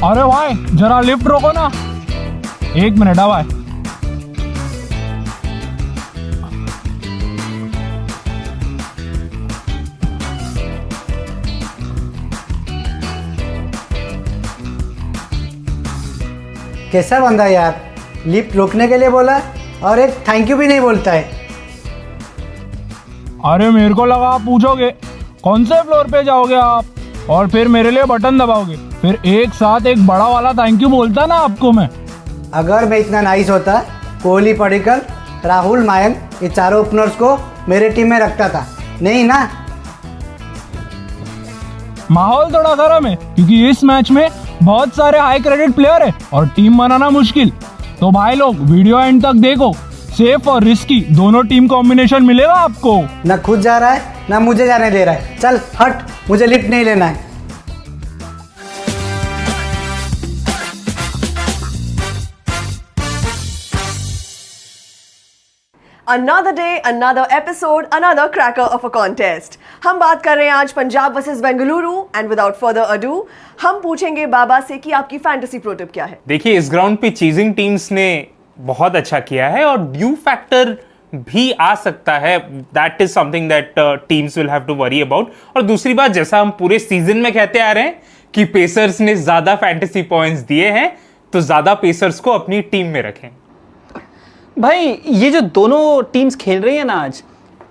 अरे भाई जरा लिफ्ट रोको ना, 1 मिनट भाई। कैसा बंदा यार, लिफ्ट रोकने के लिए बोला और एक थैंक यू भी नहीं बोलता है। अरे मेरे को लगा आप पूछोगे कौन से फ्लोर पे जाओगे आप और फिर मेरे लिए बटन दबाओगे, फिर एक साथ एक बड़ा वाला थैंक यू बोलता ना आपको मैं। अगर मैं इतना नाइस होता, कोहली, पडिक्कल, राहुल, मयंक ये चारों ओपनर्स को मेरे टीम में रखता था, नहीं ना। माहौल थोड़ा गर्म है क्योंकि इस मैच में बहुत सारे हाई क्रेडिट प्लेयर है और टीम बनाना मुश्किल। तो भाई लोग वीडियो एंड तक देखो, सेफ और रिस्की दोनों टीम कॉम्बिनेशन मिलेगा आपको। ना खुद जा रहा है ना मुझे जाने दे रहा है, चल हट, मुझे लिफ्ट नहीं लेना है। Another day, another episode, another cracker of a contest. हम बात कर रहे हैं आज Punjab versus Bengaluru and without further ado हम पूछेंगे बाबा से कि आपकी फैंटेसी प्रो टिप क्या है। देखिए इस ग्राउंड पे चीजिंग टीम्स ने बहुत अच्छा किया है और ड्यू फैक्टर भी आ सकता है, that is something that teams will have to worry about. और दूसरी बात, जैसा हम पूरे सीजन में कहते आ रहे हैं कि पेसर्स ने ज्यादा फैंटेसी पॉइंट्स दिए हैं, तो ज्यादा पेसर्स को अपनी टीम में रखें। भाई ये जो दोनों टीम्स खेल रही है ना आज,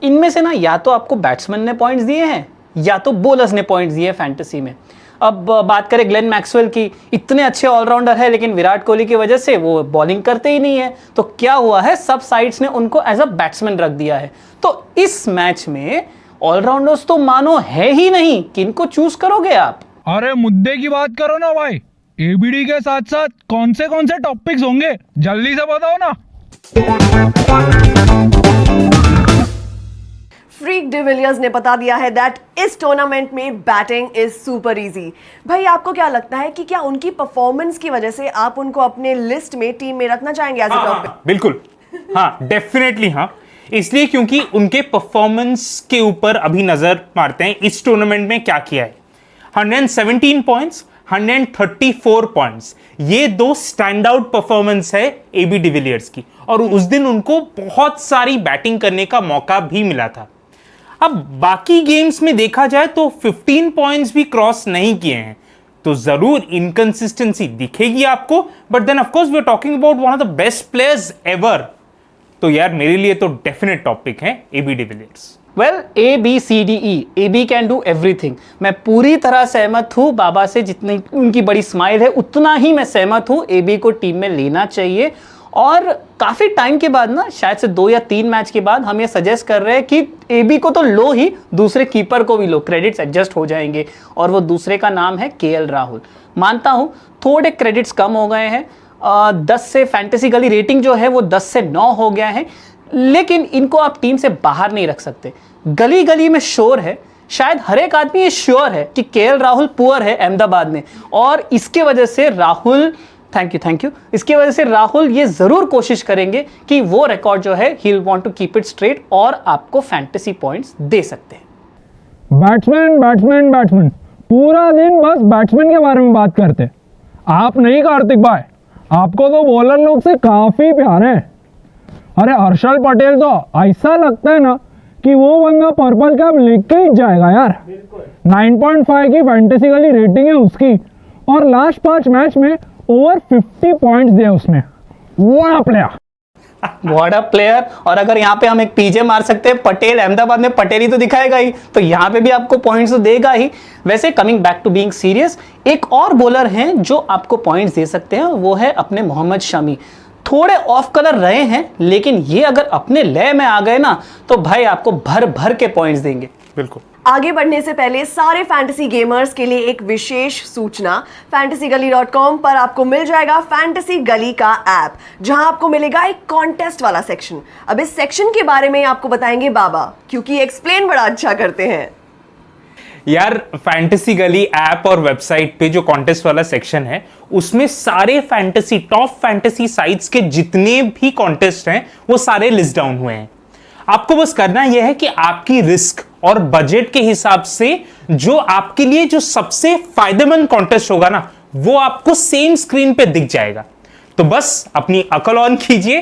इनमें से ना या तो आपको बैट्समैन ने पॉइंट्स दिए हैं या तो बॉलर्स ने पॉइंट्स दिए हैं फैंटेसी में। अब बात करें ग्लेन मैक्सवेल की, इतने अच्छे ऑलराउंडर है लेकिन विराट कोहली की वजह से वो बॉलिंग करते ही नहीं है, तो क्या हुआ है, सब साइड्स ने उनको एज अ बैट्समैन रख दिया है। तो इस मैच में ऑलराउंडर्स तो मानो है ही नहीं, किनको चूज करोगे आप? अरे मुद्दे की बात करो ना भाई, एबीडी के साथ साथ कौन से टॉपिक्स होंगे जल्दी से बताओ ना। फ्रीक डिविलियर्स ने बता दिया है दैट इस टूर्नामेंट में बैटिंग इज सुपर इजी। भाई आपको क्या लगता है कि क्या उनकी परफॉर्मेंस की वजह से आप उनको अपने लिस्ट में टीम में रखना चाहेंगे एज अ टॉप पिक? बिल्कुल हाँ, डेफिनेटली हाँ। इसलिए क्योंकि उनके परफॉर्मेंस के ऊपर अभी नजर मारते हैं। इस टूर्नामेंट में क्या किया है, 117 पॉइंट्स, 134 पॉइंट्स, ये दो स्टैंड आउट परफॉर्मेंस है एबी डिविलियर्स की। और उस दिन उनको बहुत सारी बैटिंग करने का मौका भी मिला था। अब बाकी गेम्स में देखा जाए तो 15 पॉइंट्स भी क्रॉस नहीं किए हैं, तो जरूर इनकंसिस्टेंसी दिखेगी आपको, but then of course we are talking about one of the best players ever. तो यार मेरे लिए तो डेफिनेट टॉपिक है AB de Villiers. Well ABCDE, AB can do everything. मैं पूरी तरह सहमत हूँ बाबा से, जितनी उनकी बड़ी स्माइल है उतना ही मैं सहमत हूँ, AB को टीम में लेना चाहिए। और काफ़ी टाइम के बाद ना, शायद से 2 या 3 मैच के बाद हम ये सजेस्ट कर रहे हैं कि AB को तो लो ही, दूसरे कीपर को भी लो, क्रेडिट्स एडजस्ट हो जाएंगे। और वो दूसरे का नाम है KL राहुल। मानता हूँ थोड़े क्रेडिट्स कम हो गए हैं, 10 से फैंटेसी गली रेटिंग जो है वो 10 से 9 हो गया है, लेकिन इनको आप टीम से बाहर नहीं रख सकते। गली गली में शोर है, शायद हर एक आदमी ये श्योर है कि KL राहुल पुअर है अहमदाबाद में, और इसके वजह से राहुल, थैंक यू, इसकी वजह से राहुल ये जरूर कोशिश करेंगे कि वो रिकॉर्ड जो है ही will want to keep it straight और आपको फैंटेसी पॉइंट्स दे सकते हैं। बैट्समैन पूरा दिन बस बैट्समैन के बारे में बात करते। आप नहीं कार्तिक भाई, आपको तो बॉलर लोग से काफी प्यार है। अरे हर्षल पटेल तो ऐसा लगता है ना कि वो बंदा पर्पल कैप लेके ही जाएगा यार। 9.5 की फैंटेसी गली रेटिंग है उसकी, और लास्ट 5 मैच में ओवर 50 पॉइंट्स दिए उसने। What a player. और अगर यहाँ पे हम एक पीजे मार सकते हैं, पटेल अहमदाबाद में पटेल ही तो दिखाएगा ही, तो यहाँ पे भी आपको पॉइंट्स तो देगा ही। वैसे coming back to being serious, एक और बॉलर हैं जो आपको पॉइंट्स दे सकते हैं, वो है अपने मोहम्मद शमी। थोड़े ऑफ कलर रहे हैं, लेकिन ये अगर अपने लय में आ गए ना तो भाई आपको भर भर के पॉइंट्स देंगे। बिल्कुल। आगे बढ़ने से पहले सारे फैंटेसी गेमर्स के लिए एक विशेष सूचना, fantasygully.com पर आपको मिल जाएगा फैंटेसी गली का ऐप, जहां आपको मिलेगा एक कॉन्टेस्ट वाला सेक्शन। अब इस सेक्शन के बारे में आपको बताएंगे बाबा, क्योंकि एक्सप्लेन बड़ा अच्छा करते हैं। यार फैंटेसी गली ऐप और वेबसाइट पे जो कॉन्टेस्ट वाला सेक्शन है, उसमें सारे फैंटेसी टॉप फैंटेसी साइट्स के जितने भी कॉन्टेस्ट हैं वो सारे लिस्ट डाउन हुए हैं। आपको बस करना यह है कि आपकी रिस्क और बजट के हिसाब से जो आपके लिए जो सबसे फायदेमंद कॉन्टेस्ट होगा ना, वो आपको सेम स्क्रीन पे दिख जाएगा। तो बस अपनी अकल ऑन कीजिए,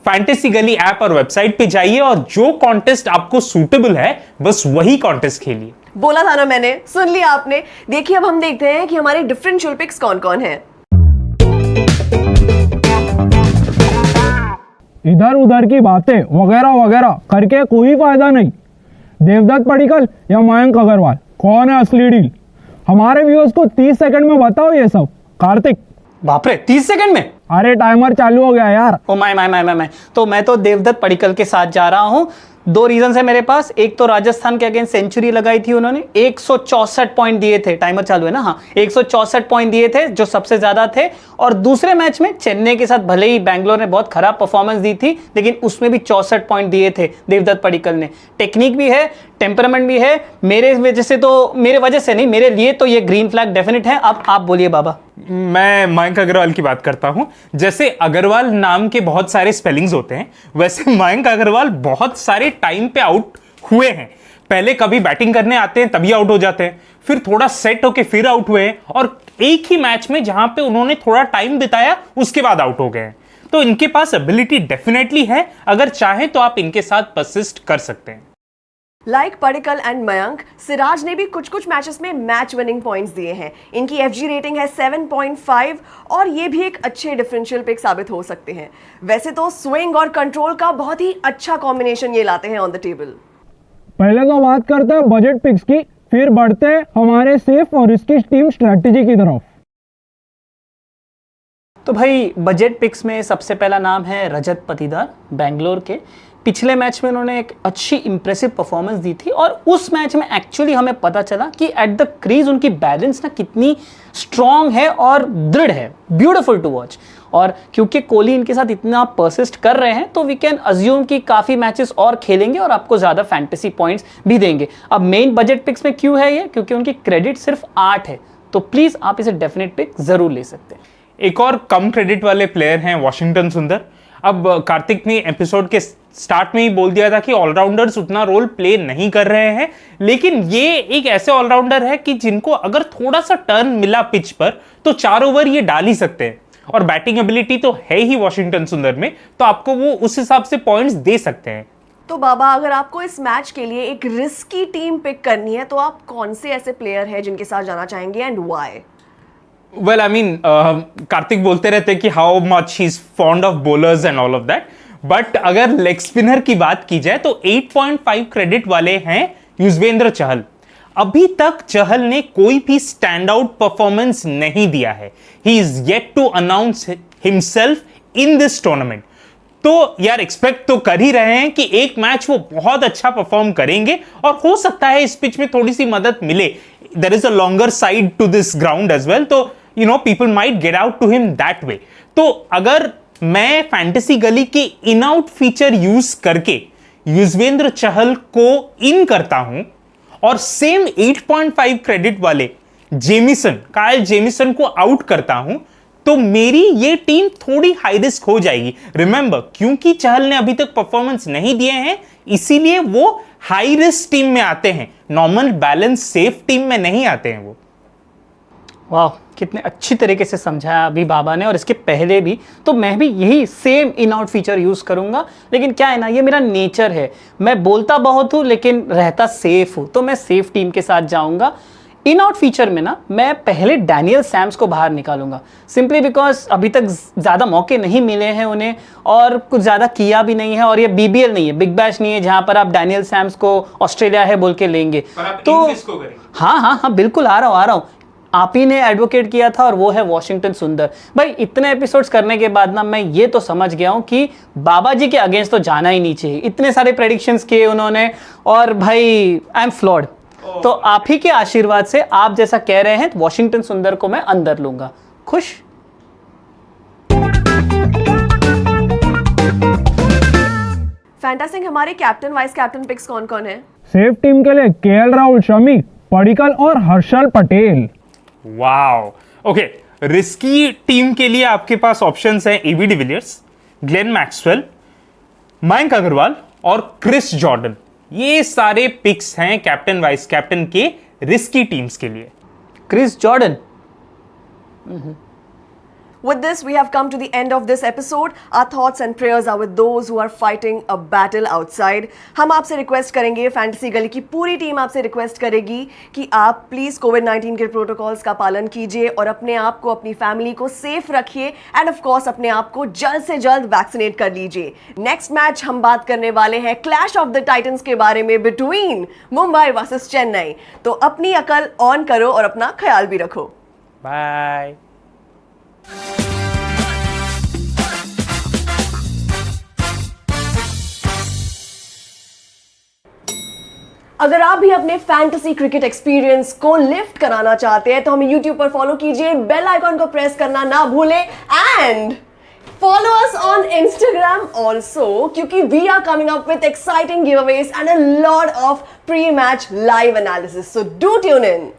फैंटेसी गली ऐप और वेबसाइट पे जाइए और जो कॉन्टेस्ट आपको सूटेबल है बस वही कॉन्टेस्ट खेलिए। बोला था ना मैंने, सुन लिया आपने। देखिए अब हम देखते हैं कि हमारे डिफरेंशियल पिक्स कौन कौन है। इधर उधर की बातें वगैरह वगैरह करके कोई फायदा नहीं। देवदत्त पडिक्कल या मयंक अग्रवाल, कौन है असली डील? हमारे व्यूअर्स को 30 सेकंड में बताओ ये सब। कार्तिक। बाप रे, 30 सेकंड में? अरे टाइमर चालू हो गया यार। ओ माय तो मैं तो देवदत्त पडिक्कल के साथ जा रहा हूं। 2 रीजन है मेरे पास। एक तो राजस्थान के अगेंस्ट सेंचुरी लगाई थी उन्होंने, 164 पॉइंट दिए थे। टाइमर चालू है ना? हाँ, 164 पॉइंट दिए थे जो सबसे ज्यादा थे। और दूसरे मैच में चेन्नई के साथ भले ही बैंगलोर ने बहुत खराब परफॉर्मेंस दी थी, लेकिन उसमें भी 64 पॉइंट दिए थे देवदत्त पडिक्कल ने। टेक्निक भी है, टेम्परामेंट भी है। मेरे वजह से नहीं, मेरे लिए तो ये ग्रीन फ्लैग डेफिनेट है। अब आप बोलिए बाबा। मैं मयंक अग्रवाल की बात करता हूं। जैसे अग्रवाल नाम के बहुत सारे स्पेलिंग्स होते हैं, वैसे मयंक अग्रवाल बहुत सारे टाइम पे आउट हुए हैं। पहले कभी बैटिंग करने आते हैं तभी आउट हो जाते हैं, फिर थोड़ा सेट होके फिर आउट हुए हैं, और एक ही मैच में जहां पे उन्होंने थोड़ा टाइम बिताया उसके बाद आउट हो गए हैं। तो इनके पास एबिलिटी डेफिनेटली है, अगर चाहें तो आप इनके साथ परसिस्ट कर सकते हैं। लाइक पडिक्कल एंड मयंक, सिराज ने भी कुछ कुछ मैचेस में मैच विनिंग पॉइंट्स दिए हैं। इनकी एफजी रेटिंग है 7.5 और ये भी एक अच्छे डिफरेंशियल पिक साबित हो सकते हैं। वैसे तो स्विंग और कंट्रोल का बहुत ही अच्छा कॉम्बिनेशन ये लाते हैं ऑन द टेबल। पहले तो बात करते हैं बजट पिक्स की, फिर बढ़ते हैं हमारे सेफ और रिस्की टीम स्ट्रैटेजी की तरफ। तो भाई बजट पिक्स में सबसे पहला नाम है रजत पाटीदार, बैंगलोर के। पिछले मैच में उन्होंने एक अच्छी इंप्रेसिव परफॉर्मेंस दी थी और उस मैच में एक्चुअली हमें पता चला कि एट द क्रीज उनकी बैलेंस ना कितनी स्ट्रांग है और दृढ़ है। Beautiful to watch. और क्योंकि कोहली इनके साथ इतना परसिस्ट कर रहे हैं तो वी कैन अज्यूम कि काफ़ी मैचेस और खेलेंगे और आपको ज़्यादा फैंटेसी पॉइंट्स भी देंगे। अब मेन बजट पिक्स में क्यों है ये? क्योंकि उनकी क्रेडिट सिर्फ 8 है, तो प्लीज़ आप इसे डेफिनेट पिक ज़रूर ले सकते हैं। एक और कम क्रेडिट वाले प्लेयर हैं वॉशिंगटन सुंदर। अब कार्तिक ने एपिसोड के स्टार्ट में ही बोल दिया था कि ऑलराउंडर्स उतना रोल प्ले नहीं कर रहे हैं, लेकिन ये एक ऐसे ऑलराउंडर है कि जिनको अगर थोड़ा सा टर्न मिला पिच पर तो 4 ओवर ये डाल ही सकते हैं, और बैटिंग एबिलिटी तो है ही वॉशिंगटन सुंदर में, तो आपको वो उस हिसाब से पॉइंट्स दे सकते हैं। तो बाबा, अगर आपको इस मैच के लिए एक रिस्की टीम पिक करनी है तो आप कौन से ऐसे प्लेयर हैं जिनके साथ जाना चाहेंगे and why? Well I mean Kartik बोलते रहते हैं कि how much he is fond of bowlers and all of that, but अगर लेग स्पिनर की बात की जाए तो 8.5 क्रेडिट वाले हैं युजवेंद्र चहल। अभी तक चहल ने कोई भी स्टैंड आउट परफॉर्मेंस नहीं दिया है। He is yet to announce himself in this tournament. तो यार एक्सपेक्ट तो कर ही रहे हैं कि एक मैच वो बहुत अच्छा परफॉर्म करेंगे, और हो सकता है इस पिच में थोड़ी सी मदद मिले। There is a longer side to this ground as well, तो you know people might get out to him that way. तो अगर मैं फैंटेसी गली के इन आउट फीचर यूज करके युजवेंद्र चहल को इन करता हूं और सेम 8.5 क्रेडिट वाले कायल जेमिसन को आउट करता हूं, तो मेरी ये टीम थोड़ी हाई रिस्क हो जाएगी। रिमेंबर, क्योंकि चहल ने अभी तक परफॉर्मेंस नहीं दिए हैं, इसीलिए वो हाई रिस्क टीम में आते हैं, नॉर्मल बैलेंस सेफ टीम में नहीं आते हैं वो। वाह, कितने अच्छी तरीके से समझाया अभी बाबा ने, और इसके पहले भी। तो मैं भी यही same in out feature use करूंगा, लेकिन क्या है ना, ये मेरा नेचर है। मैं बोलता बहुत हूं लेकिन रहता सेफ हूं, तो मैं सेफ टीम के साथ जाऊंगा। इन आउट फीचर में ना मैं पहले डैनियल सैम्स को बाहर निकालूंगा, सिंपली बिकॉज अभी तक ज़्यादा मौके नहीं मिले हैं उन्हें, और कुछ ज़्यादा किया भी नहीं है, और ये BBL नहीं है, बिग बैश नहीं है, जहां पर आप डैनियल सैम्स को ऑस्ट्रेलिया है बोल के लेंगे। तो हाँ, बिल्कुल आ रहा हूँ। आप ही ने एडवोकेट किया था, और वो है वॉशिंगटन सुंदर। भाई इतने एपिसोड्स करने के बाद ना मैं ये तो समझ गया हूँ कि बाबा जी के अगेंस्ट तो जाना ही नहीं चाहिए। इतने सारे प्रेडिक्शंस किए उन्होंने, और भाई आई एम फ्लॉड। तो आप ही के आशीर्वाद से आप जैसा कह रहे हैं, वॉशिंगटन सुंदर को मैं अंदर लूंगा। खुश? फैंटासिंग, हमारे कैप्टन वाइस कैप्टन पिक्स कौन कौन है? सेफ टीम के लिए KL राहुल, शमी, पडिक्कल और Harshal Patel. Wow, okay. Risky team के लिए आपके पास ऑप्शंस हैं AB de Villiers, Glenn Maxwell, Mayank Agarwal और क्रिस जॉर्डन। ये सारे पिक्स हैं कैप्टन वाइस कैप्टन के रिस्की टीम्स के लिए। Chris Jordan? With this, we have come to the end of this episode. Our thoughts and prayers are with those who are fighting a battle outside. हम आपसे request करेंगे, fantasy गली की पूरी team आपसे request करेगी कि आप प्लीज कोविड-19 के प्रोटोकॉल्स का पालन कीजिए और अपने आप को, अपनी फैमिली को सेफ रखिए एंड ऑफ कोर्स अपने आप को जल्द से जल्द वैक्सीनेट कर लीजिए. नेक्स्ट मैच हम बात करने वाले हैं क्लैश ऑफ द टाइटंस के बारे में बिटवीन मुंबई वर्सेस चेन्नई. तो अपनी अकल ऑन करो और अपना ख्याल भी रखो. बाय. अगर आप भी अपने फैंटेसी क्रिकेट एक्सपीरियंस को लिफ्ट कराना चाहते हैं तो हमें YouTube पर फॉलो कीजिए, बेल आइकॉन को प्रेस करना ना भूलें and follow us on Instagram also, क्योंकि we are coming up with exciting giveaways and a lot of pre match live analysis. So do tune in.